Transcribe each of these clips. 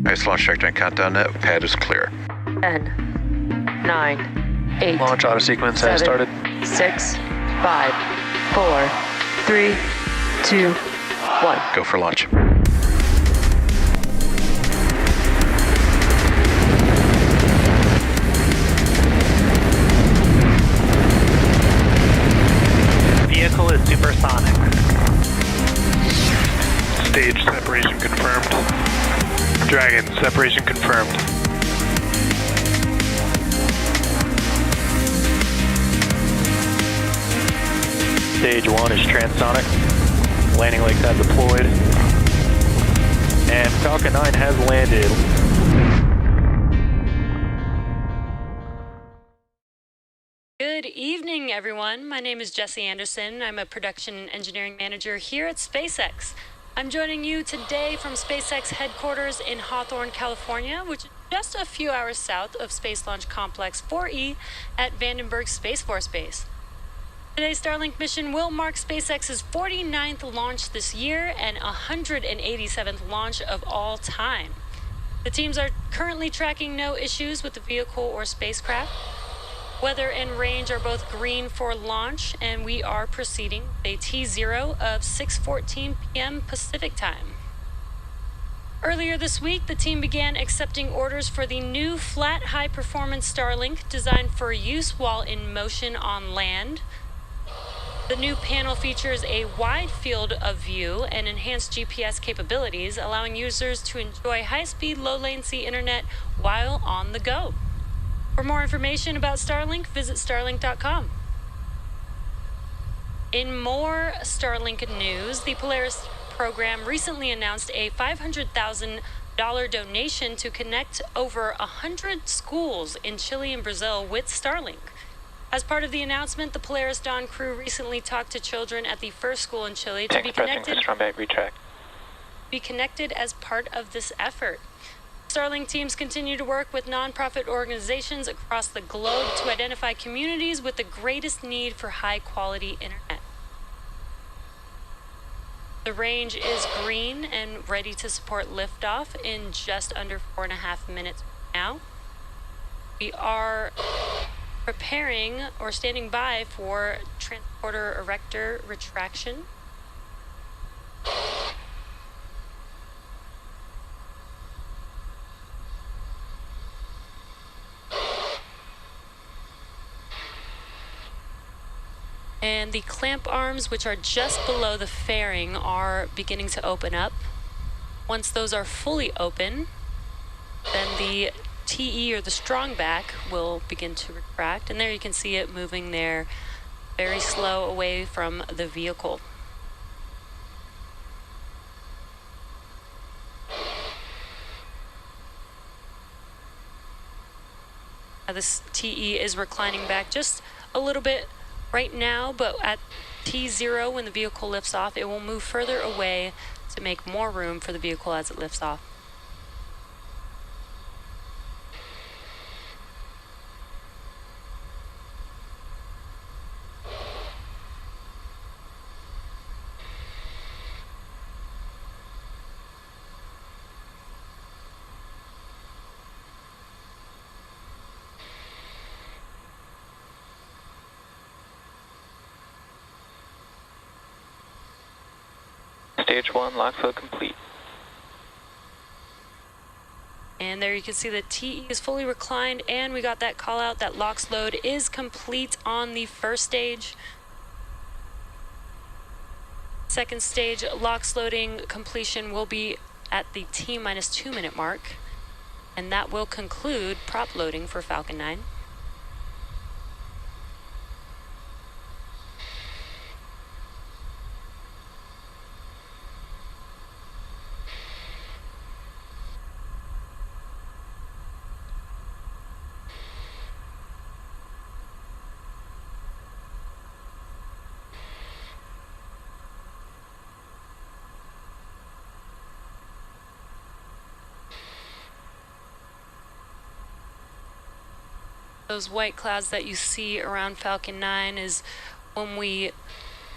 Nice launch trajectory and countdown net. Pad is clear. 10, 9, 8. Launch auto sequence has started. 6, 5, 4, 3, 2, 1. Go for launch. Vehicle is supersonic. Stage separation confirmed. Dragon, separation confirmed. Stage 1 is transonic. Landing legs have deployed. And Falcon 9 has landed. Good evening, everyone. My name is Jessie Anderson. I'm a production and engineering manager here at SpaceX. I'm joining you today from SpaceX headquarters in Hawthorne, California, which is just a few hours south of Space Launch Complex 4E at Vandenberg Space Force Base. Today's Starlink mission will mark SpaceX's 49th launch this year and 187th launch of all time. The teams are currently tracking no issues with the vehicle or spacecraft. Weather and range are both green for launch, and we are proceeding with a T0 of 6:14 p.m. Pacific time. Earlier this week, the team began accepting orders for the new flat high-performance Starlink designed for use while in motion on land. The new panel features a wide field of view and enhanced GPS capabilities, allowing users to enjoy high-speed, low-latency internet while on the go. For more information about Starlink, visit starlink.com. In more Starlink news, the Polaris program recently announced a $500,000 donation to connect over 100 schools in Chile and Brazil with Starlink. As part of the announcement, the Polaris Dawn crew recently talked to children at the first school in Chile to be connected as part of this effort. Starlink teams continue to work with nonprofit organizations across the globe to identify communities with the greatest need for high-quality internet. The range is green and ready to support liftoff in just under 4.5 minutes now. We are preparing or standing by for transporter erector retraction. And the clamp arms, which are just below the fairing, are beginning to open up. Once those are fully open, then the TE, or the strong back, will begin to retract. And there you can see it moving there very slow away from the vehicle. Now this TE is reclining back just a little bit right now, but at T0, when the vehicle lifts off, it will move further away to make more room for the vehicle as it lifts off. Stage 1, lock flow complete. And there you can see the TE is fully reclined, and we got that call out that LOX load is complete on the first stage. Second stage LOX loading completion will be at the T-2 minute mark, and that will conclude prop loading for Falcon 9. Those white clouds that you see around Falcon 9 is when we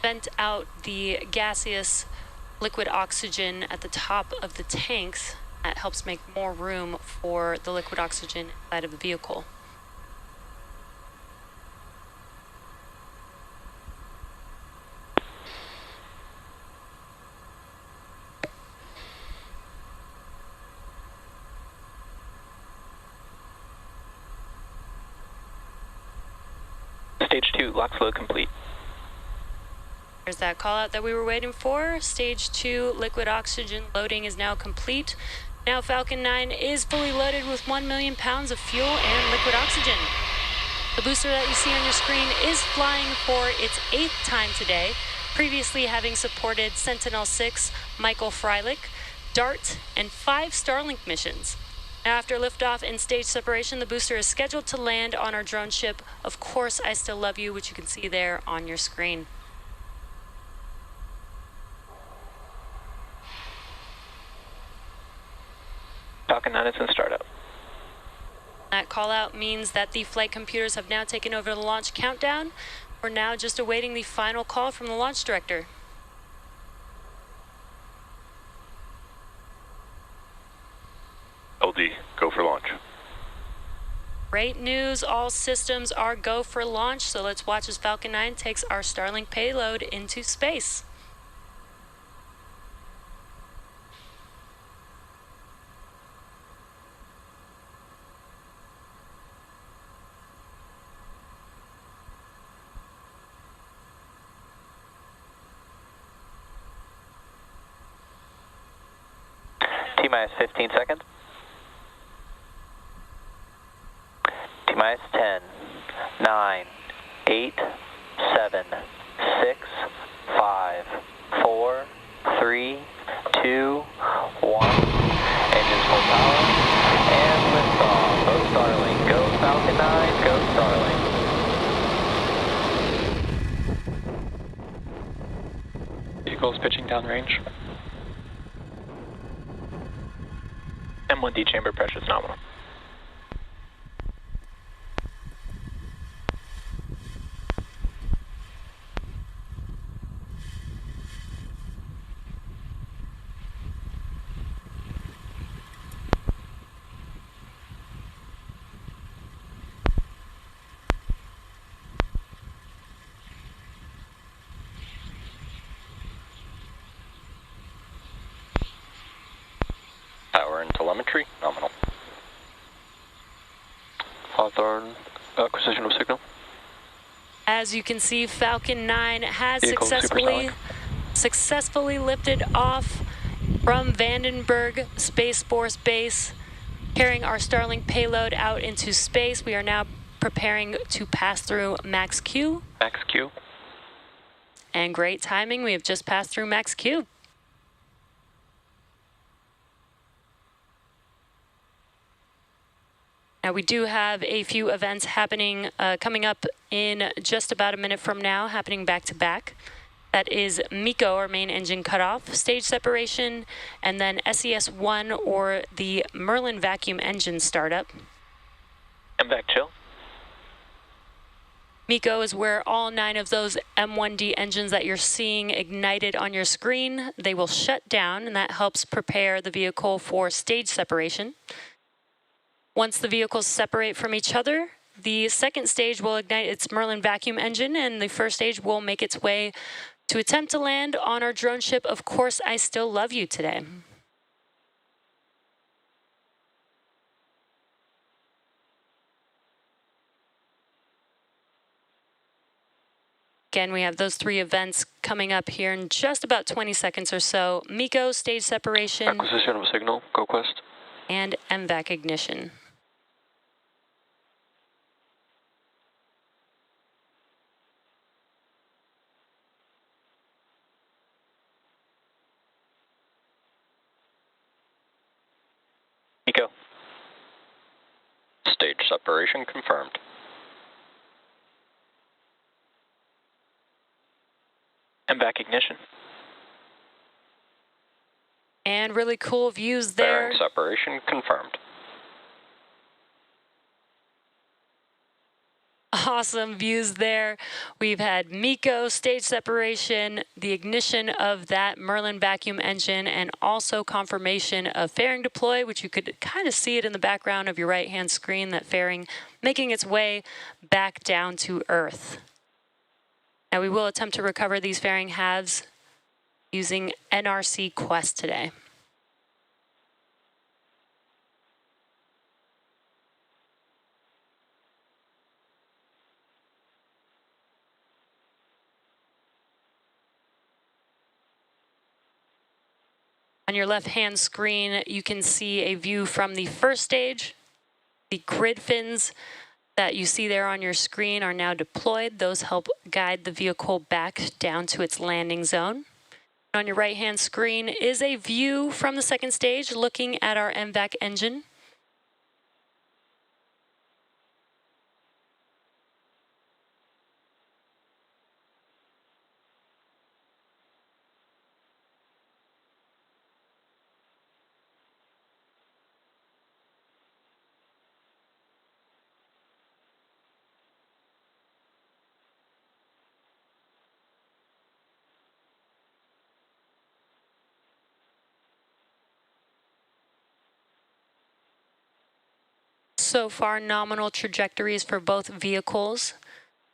vent out the gaseous liquid oxygen at the top of the tanks That helps make more room for the liquid oxygen inside of the vehicle. Stage 2, lock flow complete. There's that call out that we were waiting for. Stage 2 liquid oxygen loading is now complete. Now Falcon 9 is fully loaded with 1 million pounds of fuel and liquid oxygen. The booster that you see on your screen is flying for its 8th time today, previously having supported Sentinel-6 Michael Freilich, DART, and 5 Starlink missions. Now, after liftoff and stage separation, the booster is scheduled to land on our drone ship, Of Course I Still Love You, which you can see there on your screen. Falcon 9 is in startup. That call out means that the flight computers have now taken over the launch countdown. We're now just awaiting the final call from the launch director. LD, go for launch. Great news, all systems are go for launch, so let's watch as Falcon 9 takes our Starlink payload into space. T-minus 15 seconds. T-minus 10, 9, 8, 7, 6, 5, 4, 3, 2, 1. Engines full power. And liftoff. Go Starlink. Go Falcon 9. Go Starlink. Vehicles pitching downrange. M1D chamber pressure is nominal. Power and telemetry, nominal. Hawthorne, acquisition of signal. As you can see, Falcon 9 has Vehicle successfully lifted off from Vandenberg Space Force Base, carrying our Starlink payload out into space. We are now preparing to pass through Max Q. Max Q. And great timing, we have just passed through Max Q. Now we do have a few events happening, coming up in just about a minute from now, happening back to back. That is MECO, or main engine cutoff, stage separation, and then SES-1, or the Merlin vacuum engine startup. MVAC chill. MECO is where all 9 of those M1D engines that you're seeing ignited on your screen, they will shut down, and that helps prepare the vehicle for stage separation. Once the vehicles separate from each other, the second stage will ignite its Merlin vacuum engine, and the first stage will make its way to attempt to land on our drone ship, Of Course I Still Love You, today. Again, we have those 3 events coming up here in just about 20 seconds or so. MECO, stage separation. Acquisition of signal, go Quest. And MVAC ignition. MECO. Stage separation confirmed. MVAC ignition. And really cool views there. Bearing separation confirmed. awesome views there. We've had MECO, stage separation, the ignition of that Merlin vacuum engine, and also confirmation of fairing deploy, which you could kind of see it in the background of your right-hand screen, that fairing making its way back down to Earth. Now we will attempt to recover these fairing halves using NRC Quest today. On your left-hand screen, you can see a view from the first stage. The grid fins that you see there on your screen are now deployed. Those help guide the vehicle back down to its landing zone. On your right-hand screen is a view from the second stage looking at our MVAC engine. So far, nominal trajectories for both vehicles.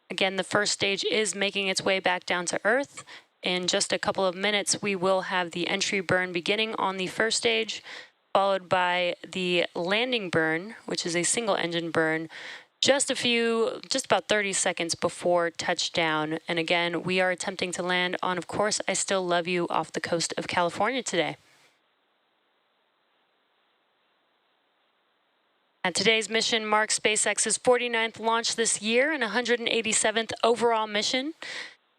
Again, the first stage is making its way back down to Earth. In just a couple of minutes, we will have the entry burn beginning on the first stage, followed by the landing burn, which is a single engine burn, just about 30 seconds before touchdown. And again, we are attempting to land on, of course, I Still Love You off the coast of California today. And today's mission marks SpaceX's 49th launch this year and 187th overall mission.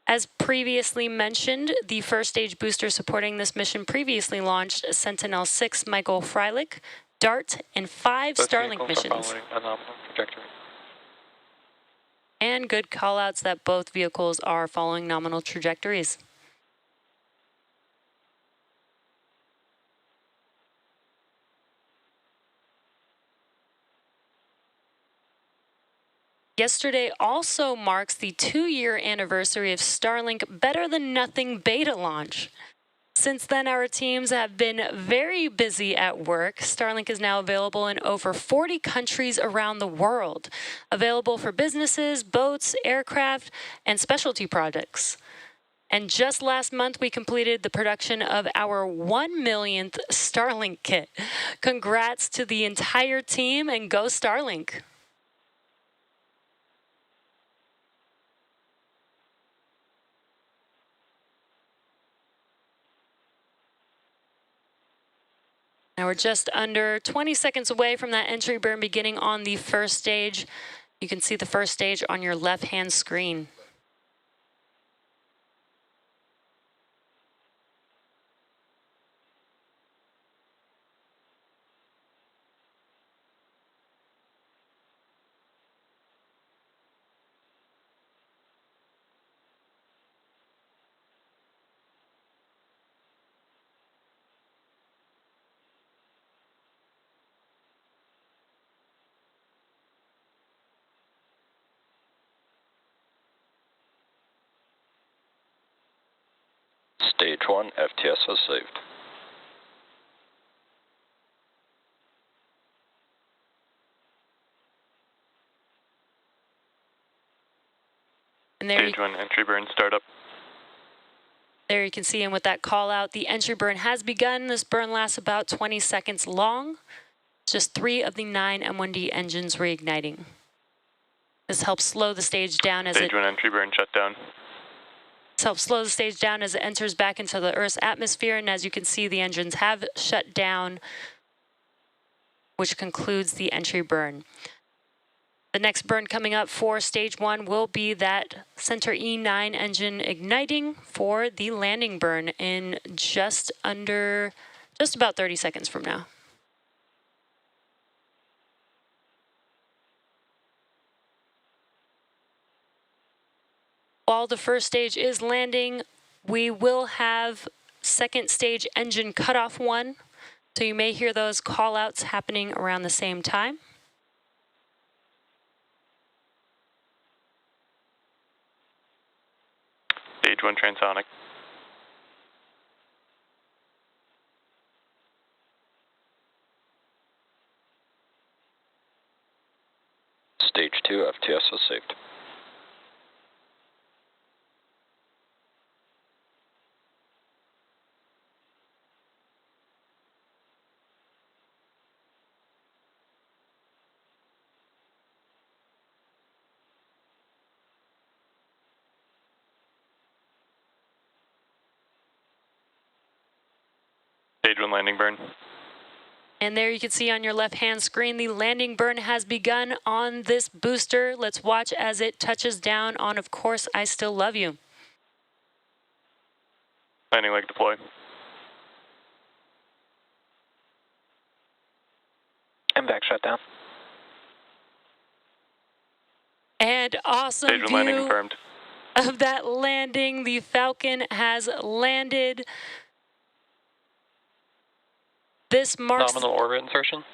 As previously mentioned, the first stage booster supporting this mission previously launched Sentinel-6 Michael Freilich, DART, and 5 Starlink missions. And good callouts that both vehicles are following nominal trajectories. Yesterday also marks the 2-year anniversary of Starlink Better Than Nothing beta launch. Since then, our teams have been very busy at work. Starlink is now available in over 40 countries around the world, available for businesses, boats, aircraft, and specialty projects. And just last month, we completed the production of our 1 millionth Starlink kit. Congrats to the entire team, and go Starlink. Now we're just under 20 seconds away from that entry burn beginning on the first stage. You can see the first stage on your left-hand screen. Stage 1, FTS is saved. And there Stage 1, entry burn startup. There you can see him with that call out. The entry burn has begun. This burn lasts about 20 seconds long. Just 3 of the 9 M1D engines reigniting. This helps slow the stage down as Stage 1 entry burn shut down. This helps slow the stage down as it enters back into the Earth's atmosphere. And as you can see, the engines have shut down, which concludes the entry burn. The next burn coming up for stage 1 will be that Center E9 engine igniting for the landing burn in just about 30 seconds from now. While the first stage is landing, we will have second stage engine cutoff 1. So you may hear those call outs happening around the same time. Stage 1 transonic. Stage 2 FTS is saved. Stage 1 landing burn. And there you can see on your left-hand screen, the landing burn has begun on this booster. Let's watch as it touches down on, of course, I Still Love You. Landing leg deploy. And back shutdown. And awesome Stage 1 landing view confirmed. of that landing. The Falcon has landed. This marks Nominal orbit insertion.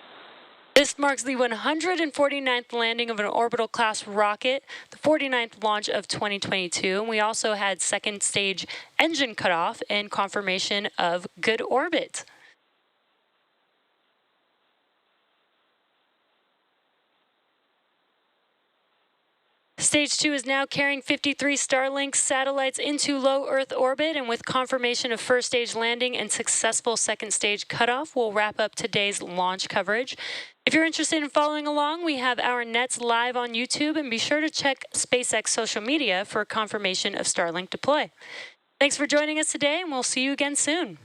the 149th landing of an orbital class rocket, the 49th launch of 2022. And we also had second stage engine cutoff and confirmation of good orbit. Stage 2 is now carrying 53 Starlink satellites into low Earth orbit, and with confirmation of first stage landing and successful second stage cutoff, we'll wrap up today's launch coverage. If you're interested in following along, we have our nets live on YouTube, and be sure to check SpaceX social media for confirmation of Starlink deploy. Thanks for joining us today, and we'll see you again soon.